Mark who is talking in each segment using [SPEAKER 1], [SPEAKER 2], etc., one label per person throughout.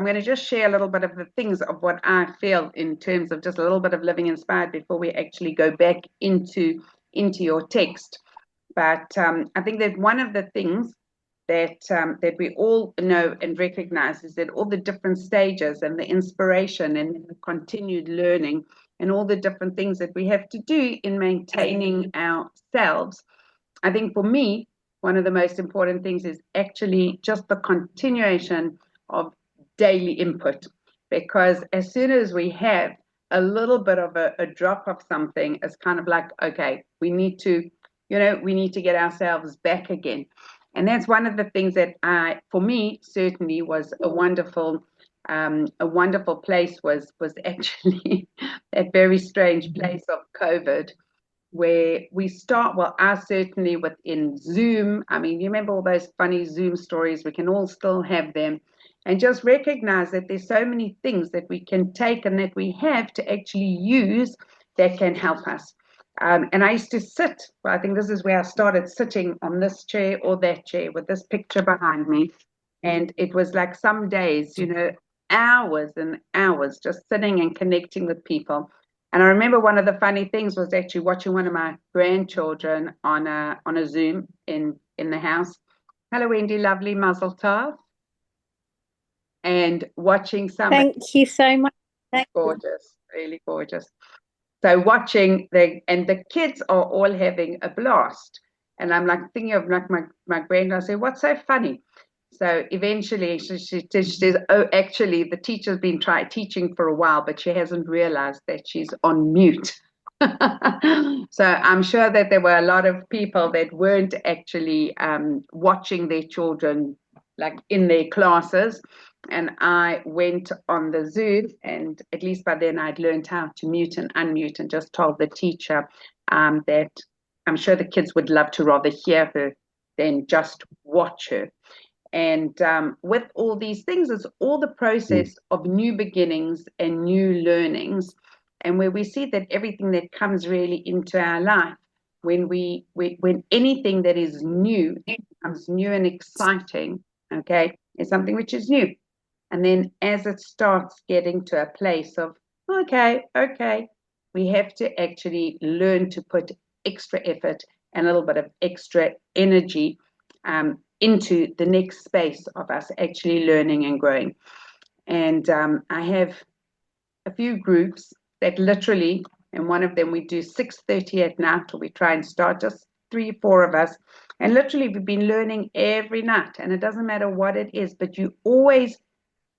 [SPEAKER 1] I'm going to just share a little bit of the things of what I feel in terms of just a little bit of living inspired before we actually go back into your text. But I think that one of the things that we all know and recognize is that all the different stages and the inspiration and the continued learning and all the different things that we have to do in maintaining ourselves. I think for me, one of the most important things is actually just the continuation of daily input. Because as soon as we have a little bit of a drop of something, it's kind of like, okay, we need to, we need to get ourselves back again. And that's one of the things that for me, certainly was a wonderful place was actually that very strange place of COVID where we start, well, I certainly within Zoom, I mean, you remember all those funny Zoom stories, we can all still have them, and just recognize that there's so many things that we can take and that we have to actually use that can help us. And I used to sit, well, I think this is where I started sitting on this chair or that chair with this picture behind me. And it was like some days, hours and hours just sitting and connecting with people. And I remember one of the funny things was actually watching one of my grandchildren on a Zoom in the house. Hello, Wendy, lovely Mazel Tov. And watching somebody.
[SPEAKER 2] Thank you so much.
[SPEAKER 1] Gorgeous, really gorgeous. So watching the kids are all having a blast. And I'm like thinking of like my granddaughter, I say, what's so funny? So eventually she says, oh, actually, the teacher's been teaching for a while, but she hasn't realized that she's on mute. So I'm sure that there were a lot of people that weren't actually watching their children like in their classes. And I went on the Zoom, and at least by then I'd learned how to mute and unmute and just told the teacher that I'm sure the kids would love to rather hear her than just watch her. And with all these things, it's all the process of new beginnings and new learnings, and where we see that everything that comes really into our life, when anything that is new becomes new and exciting, okay, is something which is new. And then as it starts getting to a place of, okay, we have to actually learn to put extra effort and a little bit of extra energy into the next space of us actually learning and growing. And I have a few groups that literally, and one of them we do 6:30 at night, or we try and start just 3-4 of us. And literally we've been learning every night, and it doesn't matter what it is, but you always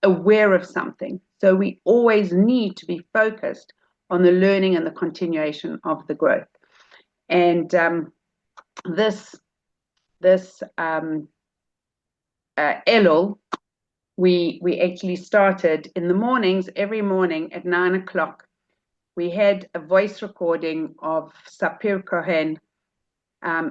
[SPEAKER 1] aware of something. So we always need to be focused on the learning and the continuation of the growth. And this Elul, we actually started in the mornings, every morning at 9 o'clock. We had a voice recording of Sapir Cohen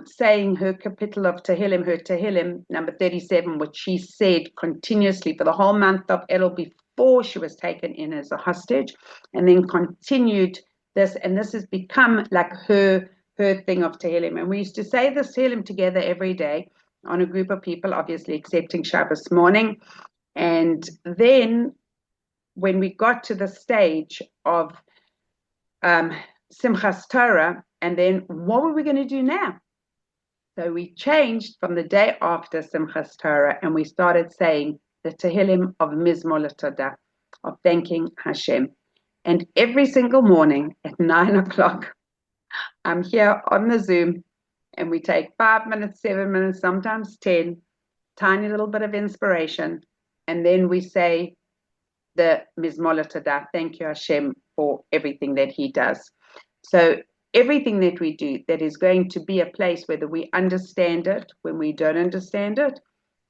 [SPEAKER 1] saying her kapitel of Tehillim, her Tehillim number 37, which she said continuously for the whole month of Elul before she was taken in as a hostage, and then continued this, and this has become like her thing of Tehillim. And we used to say this Tehillim together every day on a group of people, obviously excepting Shabbos morning. And then when we got to the stage of Simchas Torah, and then what were we going to do now? So we changed from the day after Simchas Torah, and we started saying the Tehillim of Mizmor LeTodah, of thanking Hashem. And every single morning at 9 o'clock, I'm here on the Zoom, and we take 5 minutes, 7 minutes, sometimes 10, tiny little bit of inspiration, and then we say the Mizmor LeTodah, thank you Hashem for everything that He does. So everything that we do that is going to be a place, whether we understand it, when we don't understand it,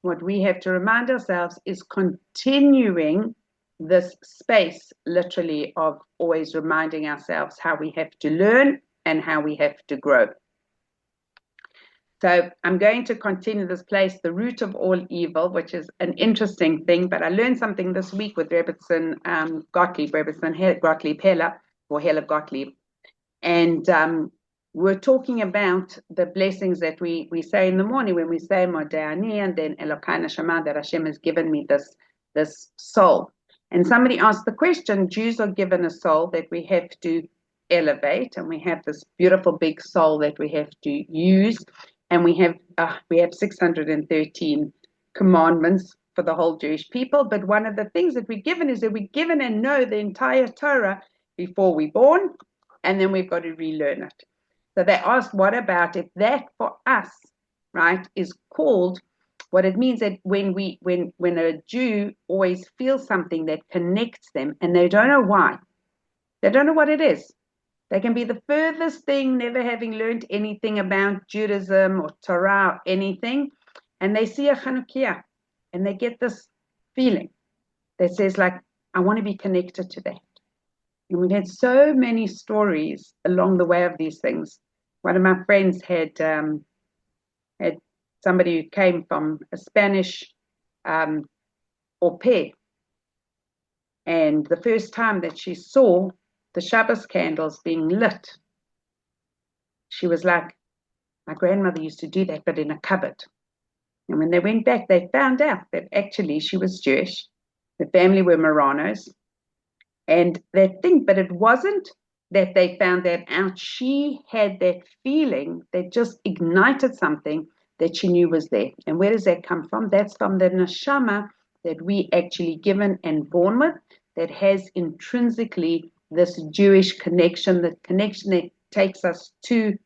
[SPEAKER 1] what we have to remind ourselves is continuing this space, literally, of always reminding ourselves how we have to learn and how we have to grow. So I'm going to continue this place, the root of all evil, which is an interesting thing, but I learned something this week with Rebbetzin Gottlieb, Rebbetzin Gottlieb Heller, or Heller Gottlieb. And we're talking about the blessings that we say in the morning when we say Modeh Ani, and then Elokai Neshama, that Hashem has given me this this soul. And somebody asked the question, Jews are given a soul that we have to elevate, and we have this beautiful big soul that we have to use, and we have 613 commandments for the whole Jewish people. But one of the things that we're given is that we're given and know the entire Torah before we're born, and then we've got to relearn it. So they asked, what about if that for us, right, is called, what it means that when a Jew always feels something that connects them and they don't know why, they don't know what it is. They can be the furthest thing, never having learned anything about Judaism or Torah or anything, and they see a Chanukiah and they get this feeling that says, like, I want to be connected to that. And we've had so many stories along the way of these things. One of my friends had somebody who came from a Spanish au pair, and the first time that she saw the Shabbos candles being lit, she was like, my grandmother used to do that, but in a cupboard. And when they went back, they found out that actually she was Jewish. The family were Marranos. And they think, but it wasn't that they found that out. She had that feeling that just ignited something that she knew was there. And where does that come from? That's from the neshama that we actually given and born with, that has intrinsically this Jewish connection, the connection that takes us to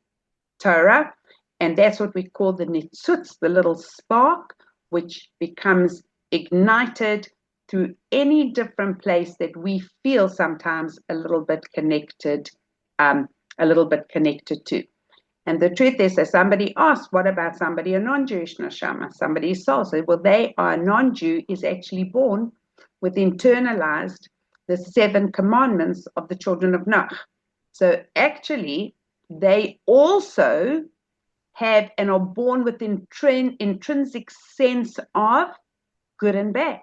[SPEAKER 1] Torah. And that's what we call the nitzutz, the little spark, which becomes ignited through any different place that we feel sometimes a little bit connected to. And the truth is that somebody asked, what about somebody a non-Jewish neshama? Somebody saw, so well, they are a non-Jew, is actually born with internalized the 7 commandments of the children of Noach. So actually, they also have and are born with intrinsic sense of good and bad,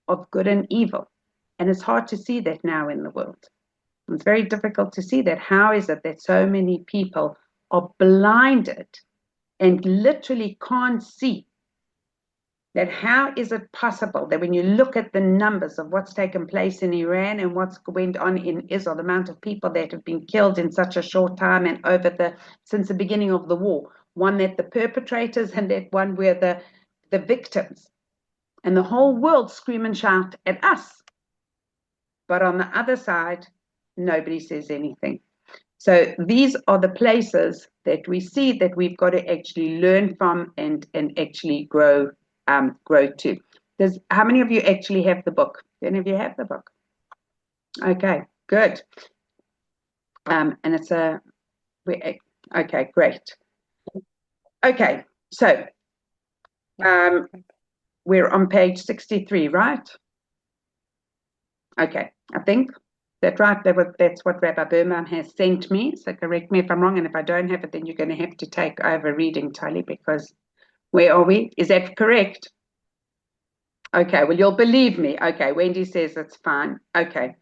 [SPEAKER 1] of good and evil. And it's hard to see that now in the world. It's very difficult to see that. How is it that so many people are blinded and literally can't see that? How is it possible that when you look at the numbers of what's taken place in Iran and what's went on in Israel, the amount of people that have been killed in such a short time and since the beginning of the war, one that the perpetrators and that one where the victims, and the whole world scream and shout at us. But on the other side, nobody says anything. So these are the places that we see that we've got to actually learn from and actually grow to. How many of you actually have the book? Do any of you have the book? Okay, good. And it's okay, great. Okay, so we're on page 63, right? Okay, I think that's right. That's what Rabbi Berman has sent me. So correct me if I'm wrong, and if I don't have it, then you're going to have to take over reading, Tali, because where are we? Is that correct? Okay, well, you'll believe me. Okay, Wendy says it's fine. Okay,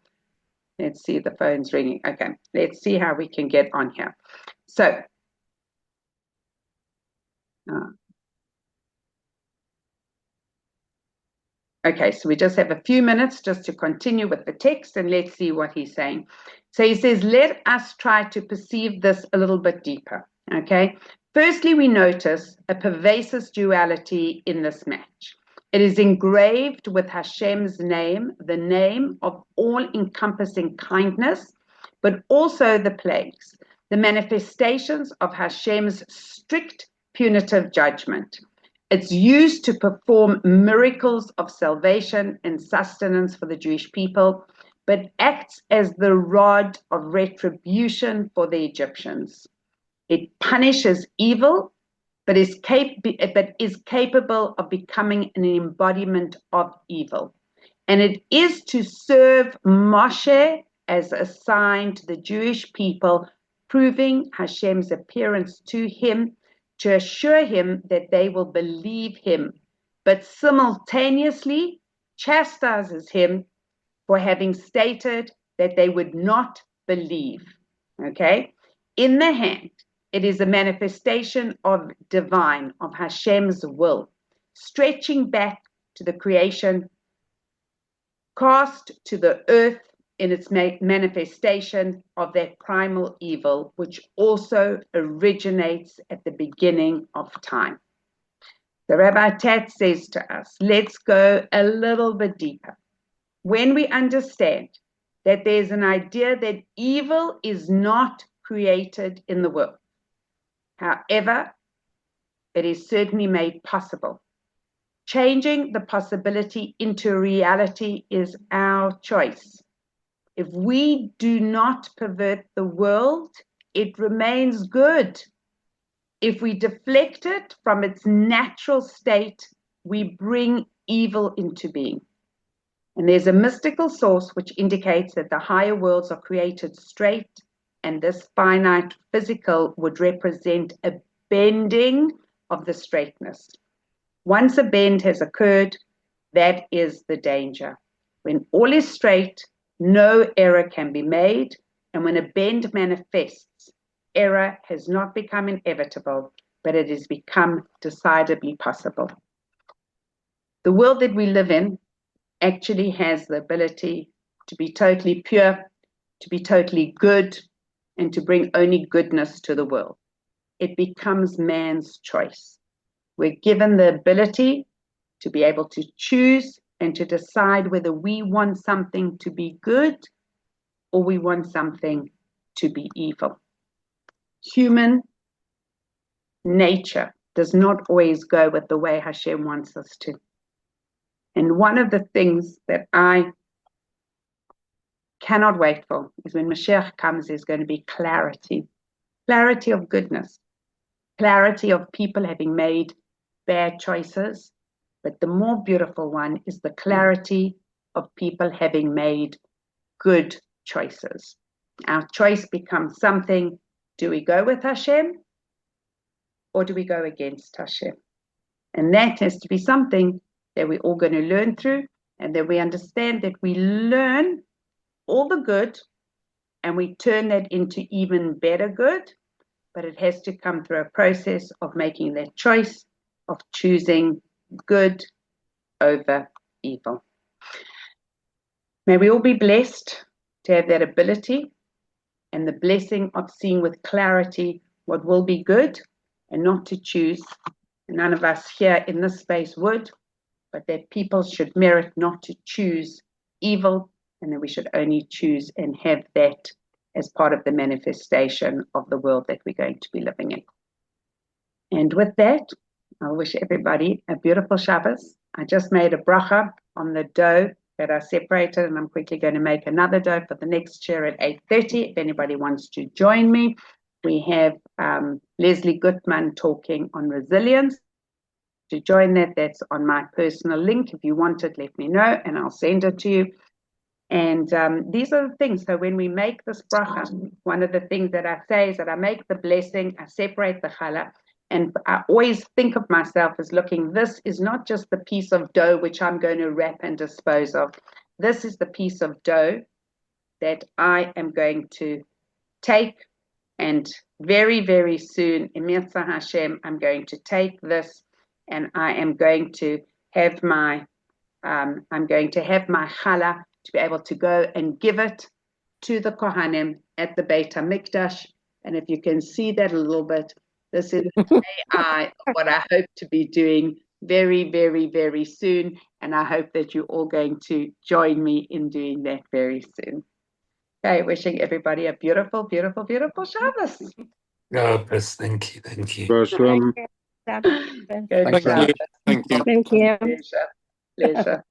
[SPEAKER 1] let's see, the phone's ringing. Okay, let's see how we can get on here. So, okay, so we just have a few minutes just to continue with the text, and let's see what he's saying. So he says, let us try to perceive this a little bit deeper, okay? Firstly, we notice a pervasive duality in this match. It is engraved with Hashem's name, the name of all-encompassing kindness, but also the plagues, the manifestations of Hashem's strict punitive judgment. It's used to perform miracles of salvation and sustenance for the Jewish people, but acts as the rod of retribution for the Egyptians. It punishes evil, but is capable of becoming an embodiment of evil. And it is to serve Moshe as a sign to the Jewish people, proving Hashem's appearance to him, to assure him that they will believe him, but simultaneously chastises him for having stated that they would not believe. Okay? In the hand, it is a manifestation of divine, of Hashem's will, stretching back to the creation cast to the earth in its manifestation of that primal evil, which also originates at the beginning of time. The Rabbi Tat says to us, let's go a little bit deeper. When we understand that there's an idea that evil is not created in the world, however, it is certainly made possible. Changing the possibility into reality is our choice. If we do not pervert the world, it remains good. If we deflect it from its natural state, we bring evil into being. And there's a mystical source which indicates that the higher worlds are created straight, and this finite physical would represent a bending of the straightness. Once a bend has occurred, that is the danger. When all is straight, no error can be made, and when a bend manifests, error has not become inevitable, but it has become decidedly possible. The world that we live in actually has the ability to be totally pure, to be totally good, and to bring only goodness to the world. It becomes man's choice. We're given the ability to be able to choose and to decide whether we want something to be good or we want something to be evil. Human nature does not always go with the way Hashem wants us to. And one of the things that I cannot wait for is when Mashiach comes, there's going to be clarity. Clarity of goodness. Clarity of people having made bad choices. But the more beautiful one is the clarity of people having made good choices. Our choice becomes something, do we go with Hashem or do we go against Hashem? And that has to be something that we're all going to learn through, and that we understand that we learn all the good and we turn that into even better good, but it has to come through a process of making that choice of choosing good over evil. May we all be blessed to have that ability and the blessing of seeing with clarity what will be good and not to choose. None of us here in this space would, but that people should merit not to choose evil, and that we should only choose and have that as part of the manifestation of the world that we're going to be living in. And with that, I wish everybody a beautiful Shabbos. I just made a bracha on the dough that I separated, and I'm quickly going to make another dough for the next share at 8:30. If anybody wants to join me, we have Leslie Gutman talking on resilience. To join that, that's on my personal link. If you want it, let me know, and I'll send it to you. And these are the things. So when we make this bracha, one of the things that I say is that I make the blessing, I separate the challah, and I always think of myself as looking, this is not just the piece of dough which I'm going to wrap and dispose of. This is the piece of dough that I am going to take, and very, very soon, Emirza Hashem, I'm going to take this and I am going to have my challah to be able to go and give it to the Kohanim at the Beit HaMikdash. And if you can see that a little bit, this is what I hope to be doing very, very, very soon. And I hope that you're all going to join me in doing that very soon. Okay, wishing everybody a beautiful, beautiful, beautiful Shabbos.
[SPEAKER 2] Thank you.
[SPEAKER 3] Thank you.
[SPEAKER 1] Good Shabbos.
[SPEAKER 3] Thank you.
[SPEAKER 4] Thank you.
[SPEAKER 1] Pleasure.